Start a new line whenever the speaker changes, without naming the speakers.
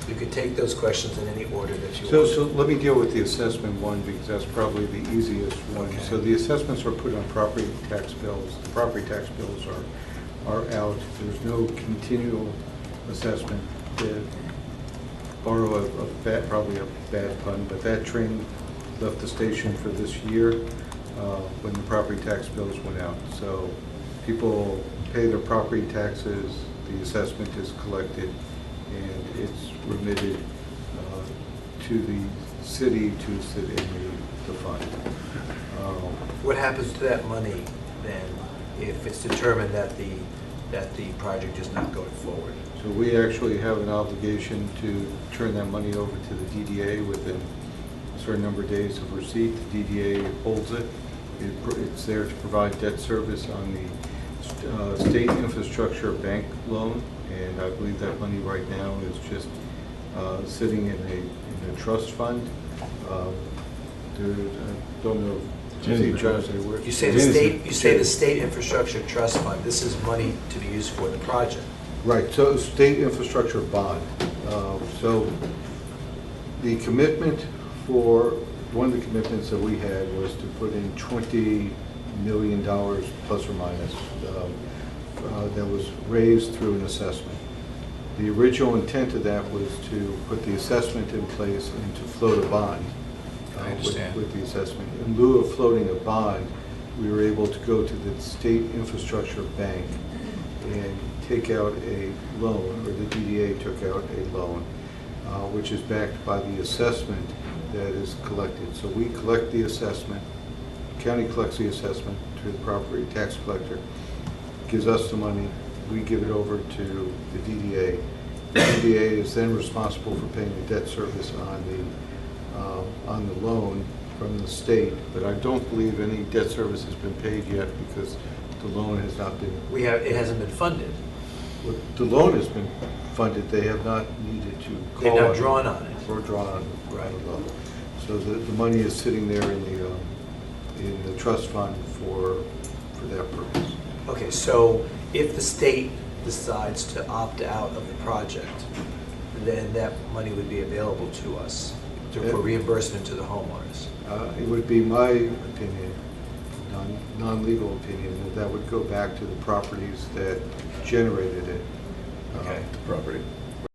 You could take those questions in any order that you
So
want.
let me deal with the assessment one, because that's probably the easiest one.
Okay.
So the assessments are put on property tax bills. The property tax bills are out. There's no continual assessment. Borrow probably a bad pun, but that train left the station for this year when the property tax bills went out. So people pay their property taxes, the assessment is collected, and it's remitted to the city to sit in the fund.
What happens to that money then if it's determined that the project is not going forward?
So we actually have an obligation to turn that money over to the DDA within a certain number of days of receipt. The DDA holds it. It's there to provide debt service on the state infrastructure bank loan, and I believe that money right now is just sitting in a trust fund. I don't know.
You say the state infrastructure trust fund. This is money to be used for the project.
Right, so state infrastructure bond. So the commitment one of the commitments that we had was to put in $20 million plus or minus that was raised through an assessment. The original intent of that was to put the assessment in place and to float a bond with the assessment. In lieu of floating a bond, we were able to go to the state infrastructure bank and take out a loan, or the DDA took out a loan, which is backed by the assessment that is collected. So we collect the assessment, the county collects the assessment to the property tax collector, gives us the money, we give it over to the DDA. The DDA is then responsible for paying the debt service on the loan from the state, but I don't believe any debt service has been paid yet because the loan has not been.
It hasn't been funded.
The loan has been funded. They have not needed to call.
They've not drawn on it.
Or drawn on it.
Right.
So the money is sitting there in the trust fund for that purpose.
Okay, so if the state decides to opt out of the project, then that money would be available to us for reimbursement to the homeowners.
It would be my opinion, non-legal opinion, that would go back to the properties that generated it.
Okay.
The property.